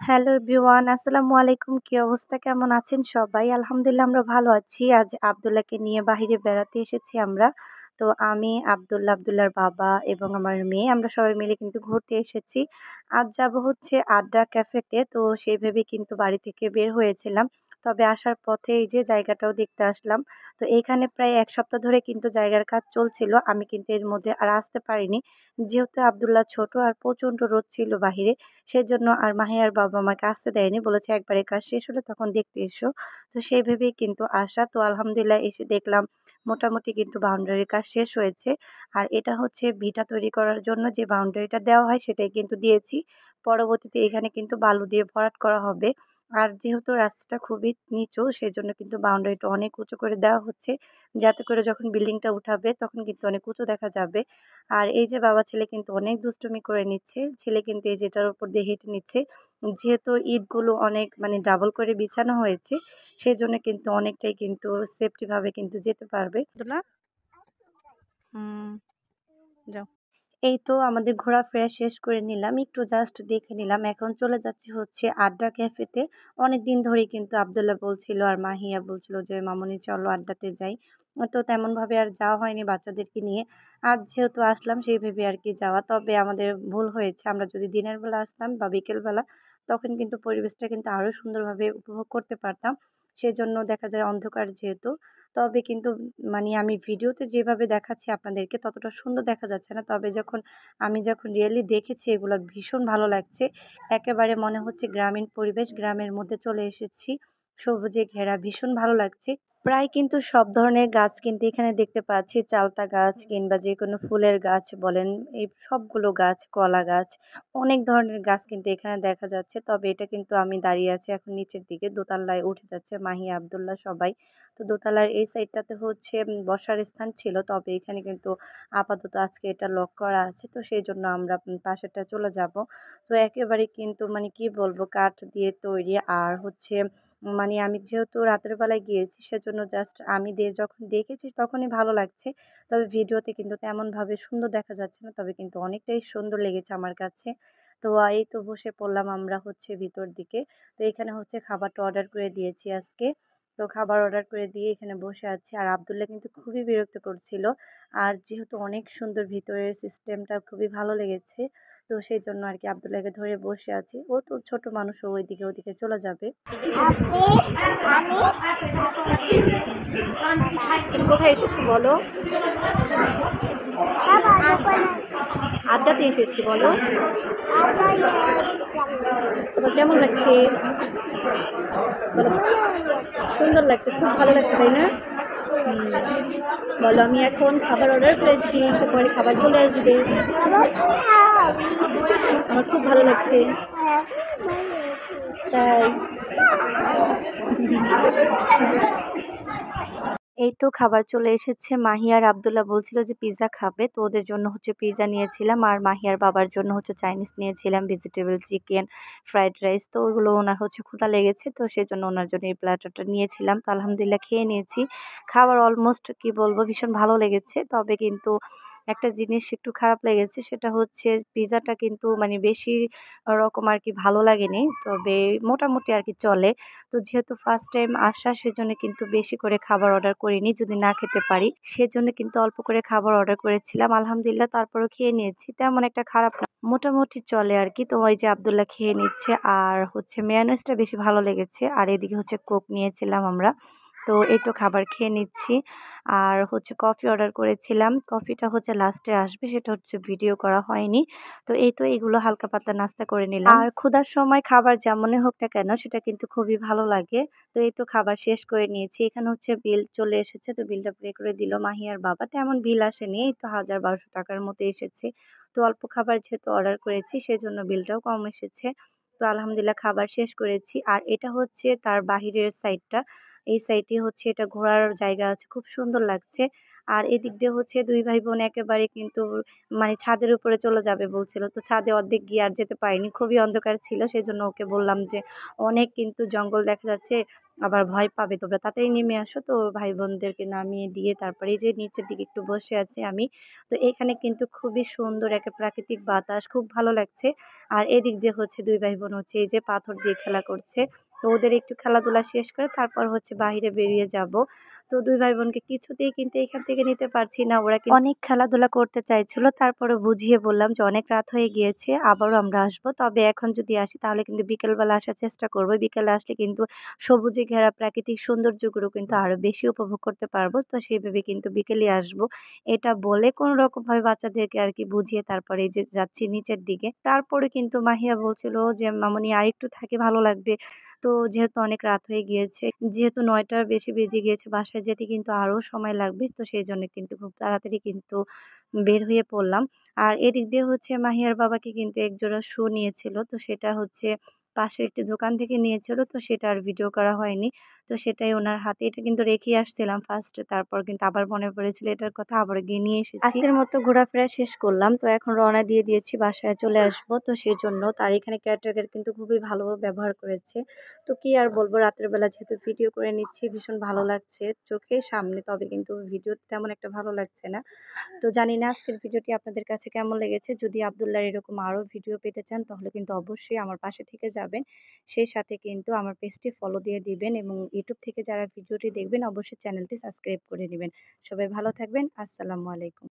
Hello everyone, আসসালামু আলাইকুম। কি অবস্থা, কেমন আছেন সবাই? আলহামদুলিল্লাহ আমরা ভালো আছি। আজ আব্দুল্লাহকে নিয়ে বাহিরে বেড়াতে এসেছি আমরা। তো আমি, আব্দুল্লাহ, আব্দুল্লাহর বাবা এবং আমার মেয়ে আমরা সবাই মিলে কিন্তু ঘুরতে এসেছি। আজ যাবো হচ্ছে আড্ডা ক্যাফেতে। তো সেই ভেবে কিন্তু বাড়ি থেকে বের হয়েছিলাম। তবে আসার পথে এই যে জায়গাটাও দেখতে আসলাম। তো এইখানে প্রায় ১ সপ্তাহ ধরে কিন্তু জায়গার কাজ চলছিল। আমি কিন্তু এর মধ্যে আর আসতে পারিনি। যেহেতু আব্দুল্লাহ ছোট আর প্রচণ্ড রোদ ছিল বাহিরে। সেজন্য আর মাহিয়ার বাবা আমাকে আসতে দেয়নি। বলেছে, "একবারে কাজ শেষ হলে তখন দেখতে এসো।" তো সেই ভেবেই কিন্তু আসা। তো আলহামদুলিল্লাহ এসে দেখলাম মোটামুটি কিন্তু বাউন্ডারির কাজ শেষ হয়েছে। আর এটা হচ্ছে ভিটা তৈরি করার জন্য যে বাউন্ডারিটা দেওয়া হয় সেটাই কিন্তু দিয়েছি। পরবর্তীতে এখানে কিন্তু বালু দিয়ে ভরাট করা হবে। আর যেহেতু রাস্তাটা খুবই নিচু সেজন্য কিন্তু বাউন্ডারিটা অনেক উঁচু করে দেওয়া হচ্ছে। যাতে করে যখন বিল্ডিংটা উঠাবে তখন কিন্তু অনেক উঁচু দেখা যাবে। আর এই যে বাবা ছেলে কিন্তু অনেক দুষ্টুমি করে নিচ্ছে। ছেলে কিন্তু এই যে এটার উপর দিয়ে হেঁটে নিচ্ছে। যেহেতু ইটগুলো অনেক মানে ডাবল করে বিছানো হয়েছে, সেজন্য কিন্তু অনেকটাই কিন্তু সেফটি ভাবে কিন্তু যেতে পারবে। দোলা হুম, যাও। এই তো আমাদের ঘোরাফেরা শেষ করে নিলাম। একটু জাস্ট দেখে নিলাম। এখন চলে যাচ্ছি হচ্ছে আড্ডা ক্যাফেতে। অনেকদিন ধরেই কিন্তু আব্দুল্লাহ বলছিল আর মাহিয়া বলছিল যে, "মামুনি চলো আড্ডাতে যাই।" তো তেমনভাবে আর যাওয়া হয়নি বাচ্চাদেরকে নিয়ে। আজ যেহেতু আসলাম সেই ভেবে আরকি যাওয়া। তবে আমাদের ভুল হয়েছে। আমরা যদি দিনের বেলা আসতাম বা বিকেলবেলা তখন কিন্তু পরিবেশটা কিন্তু আরো সুন্দরভাবে উপভোগ করতে পারতাম। সেজন্য দেখা যায় অন্ধকার যেহেতু তবে কিন্তু মানে আমি ভিডিওতে যেভাবে দেখাচ্ছি আপনাদেরকে ততটা সুন্দর দেখা যাচ্ছে না। তবে আমি যখন রিয়েলি দেখেছি এগুলো ভীষণ ভালো লাগছে। একেবারে মনে হচ্ছে গ্রামীণ পরিবেশ, গ্রামের মধ্যে চলে এসেছি। সবুজে ঘেরা ভীষণ ভালো লাগছে। প্রায় কিন্তু সব ধরনের গাছ কিন্তু এখানে দেখতে পাচ্ছি। চালতা গাছ কিংবা যেকোনো ফুলের গাছ বলেন, এই সবগুলো গাছ, কলা গাছ, অনেক ধরনের গাছ কিন্তু এখানে দেখা যাচ্ছে। তবে এটা কিন্তু আমি দাঁড়িয়ে আছি এখন নিচের দিকে। দোতলায় উঠে যাচ্ছে মাহিয়া, আব্দুল্লাহ সবাই। তো দোতলার এই সাইডটাতে হচ্ছে বসার স্থান ছিল। তবে এখানে কিন্তু আপাতত আজকে এটা লক করা আছে। তো সেইজন্য আমরা পাশেরটা চলে যাব। তো একেবারে কিন্তু মানে কি বলবো কাঠ দিয়ে তৈরি আর হচ্ছে মানে আমি যেহেতু রাতের বেলায় গিয়েছি সেজন্য জাস্ট আমি যখন দেখেছি তখনই ভালো লাগছে। তবে ভিডিওতে কিন্তু তেমনভাবে সুন্দর দেখা যাচ্ছে না। তবে কিন্তু অনেকটাই সুন্দর লেগেছে আমার কাছে। তো এই তো বসে পড়লাম আমরা হচ্ছে ভিতর দিকে। তো এখানে হচ্ছে খাবারটা অর্ডার করে দিয়েছি আজকে। তো খাবার অর্ডার করে দিয়ে এখানে বসে আছি। আর আব্দুল্লাহ কিন্তু খুবই বিরক্ত করছিল। আর যেহেতু অনেক সুন্দর ভিতরের সিস্টেমটা খুবই ভালো লেগেছে। তো সেজন্য আরকি আব্দুল্লাহকে ধরে বসে আছি। ও তো ছোট মানুষ, ও ওইদিকে ওদিকে চলে যাবে। তুমি কোথায় এসেছো বলো? আড্ডাতে এসেছি বলো। তোমার কেমন লাগছে বলো? সুন্দর লাগছে, খুব ভালো লাগছে তাই না? বলো, আমি এখন খাবার অর্ডার করেছি, একটু পরে খাবার চলে আসবে। আমার খুব ভালো লাগছে তাই। এই তো খাবার চলে এসেছে। মাহি আর আব্দুল্লাহ বলছিল যে পিজ্জা খাবে। তো ওদের জন্য হচ্ছে পিজ্জা নিয়েছিলাম। আর মাহিয়ার বাবার জন্য হচ্ছে চাইনিজ নিয়েছিলাম, ভেজিটেবল চিকেন, ফ্রাইড রাইস। তো ওগুলো ওনার হচ্ছে ক্ষুধা লেগেছে। তো সেজন্য ওনার জন্য এই প্ল্যাটারটা নিয়েছিলাম। তো আলহামদুলিল্লাহ খেয়ে নিয়েছি। খাবার অলমোস্ট কি বলবো ভীষণ ভালো লেগেছে। তবে কিন্তু একটা জিনিস একটু খারাপ লেগেছে, সেটা হচ্ছে পিজ্জাটা কিন্তু মানে বেশি রকম আরকি ভালো লাগেনি। তবে মোটামুটি আরকি চলে। তো যেহেতু ফার্স্ট টাইম আসা সেজন্য কিন্তু বেশি করে খাবার অর্ডার করিনি। যদি না খেতে পারি সেজন্য কিন্তু অল্প করে খাবার অর্ডার করেছিলাম। আলহামদুলিল্লাহ তারপরেও খেয়ে নিয়েছি। তেমন একটা খারাপ না। মোটামুটি চলে আরকি। তো ওই যে আব্দুল্লাহ খেয়ে নিচ্ছে আর হচ্ছে মেয়োনিজটা বেশি ভালো লেগেছে। আর এদিকে হচ্ছে কোক নিয়েছিলাম আমরা। তো এই তো খাবার খেয়ে নিচ্ছি। আর হচ্ছে কফি অর্ডার করেছিলাম। কফিটা হচ্ছে লাস্টে আসবে, সেটা হচ্ছে ভিডিও করা হয়নি। তো এই তো এগুলো হালকা পাতলা নাস্তা করে নিলাম। আর ক্ষুধার সময় খাবার যেমনই হোক না কেন সেটা কিন্তু খুবই ভালো লাগে। তো এই তো খাবার শেষ করে নিয়েছি। এখানে হচ্ছে বিল চলে এসেছে। তো বিলটা পে করে দিল মাহিয়ার বাবা। তেমন বিল আসেনি। এই তো ১,০০০-১,২০০ টাকার মতো এসেছে। তো অল্প খাবার যেহেতু অর্ডার করেছি সেজন্য বিলটাও কম এসেছে। তো আলহামদুলিল্লাহ খাবার শেষ করেছি। আর এটা হচ্ছে তার বাহিরের সাইডটা। এই সাইডে হচ্ছে এটা ঘোরার জায়গা আছে। খুব সুন্দর লাগছে। আর এদিক দিয়ে হচ্ছে ২ ভাই বোন একেবারে কিন্তু মানে ছাদের উপরে চলে যাবে বলছিল। তো ছাদে অর্ধেক গিয়ে আর যেতে পারিনি। খুবই অন্ধকার ছিল। সেজন্য ওকে বললাম যে অনেক কিন্তু জঙ্গল দেখা যাচ্ছে। আবার ভয় পাবে, তোমরা তাড়াতাড়ি নেমে আসো। তো ভাই বোনদেরকে নামিয়ে দিয়ে তারপরে এই যে নিচের দিকে একটু বসে আছি আমি। তো এখানে কিন্তু খুবই সুন্দর একটা প্রাকৃতিক বাতাস, খুব ভালো লাগছে। আর এদিক দিয়ে হচ্ছে ২ ভাই বোন হচ্ছে এই যে পাথর দিয়ে খেলা করছে। তো ওদের একটু খেলাধুলা শেষ করে তারপর হচ্ছে বাহিরে বেরিয়ে যাব। তো ২ ভাই বোনকে কিছুতেই কিন্তু এখান থেকে নিতে পারছি না। ওরা অনেক খেলাধুলা করতে চাইছিল। তারপরে বুঝিয়ে বললাম যে অনেক রাত হয়ে গিয়েছে, আবারও আমরা আসবো। তবে এখন যদি আসি তাহলে কিন্তু বিকেলবেলা আসার চেষ্টা করব। বিকেলে আসলে কিন্তু সবুজে ঘেরা প্রাকৃতিক সৌন্দর্যগুলো কিন্তু আরো বেশি উপভোগ করতে পারবো। তো সেই ভেবে কিন্তু বিকেলে আসবো। এটা বলে কোনো রকমভাবে বাচ্চাদেরকে আরকি বুঝিয়ে তারপরে এই যে যাচ্ছি নিচের দিকে। তারপরে কিন্তু মাহিয়া বলছিল যে, "মামুনি আরেকটু থাকি ভালো লাগবে।" তো যেহেতু অনেক রাত হয়ে গিয়েছে, যেহেতু ৯ টার বেশি বেজে গিয়েছে, বাসায় যেতে কিন্তু আরও সময় লাগবে। তো সেজন্য কিন্তু খুব তাড়াতাড়ি কিন্তু বের হয়ে পড়লাম। আর এদিক দিয়ে হচ্ছে মাহিয়ার বাবাকে কিন্তু একজোড়া শু নিয়েছিল। তো সেটা হচ্ছে পাশের একটি দোকান থেকে নিয়েছিল। তো সেটা আর ভিডিও করা হয়নি। তো সেটাই উনার হাতে, এটা কিন্তু রেখেই আসছিলাম ফার্স্টে। তারপর কিন্তু আবার মনে পড়েছিল এটার কথা, আবারও গিয়ে নিয়ে এসেছি। আজকের মতো ঘোরাফেরা শেষ করলাম। তো এখন রওনা দিয়ে দিয়েছি, বাসায় চলে আসবো। তো সেজন্য তার এখানে কেয়ারটেকার কিন্তু খুবই ভালো ব্যবহার করেছে। তো কি আর বলবো, রাতের বেলা যেহেতু ভিডিও করে নিচ্ছি, ভীষণ ভালো লাগছে চোখের সামনে। তবে কিন্তু ভিডিও তেমন একটা ভালো লাগছে না। তো জানি না আজকের ভিডিওটি আপনাদের কাছে কেমন লেগেছে। যদি আব্দুল্লাহর এরকম আরও ভিডিও পেতে চান তাহলে কিন্তু অবশ্যই আমার পাশে থেকে যাবেন। সেই সাথে কিন্তু আমার পেজটি ফলো দিয়ে দিবেন এবং ইউটিউব থেকে যারা ভিডিওটি দেখবেন অবশ্যই চ্যানেলটি সাবস্ক্রাইব করে নিবেন। সবাই ভালো থাকবেন। আসসালামু আলাইকুম।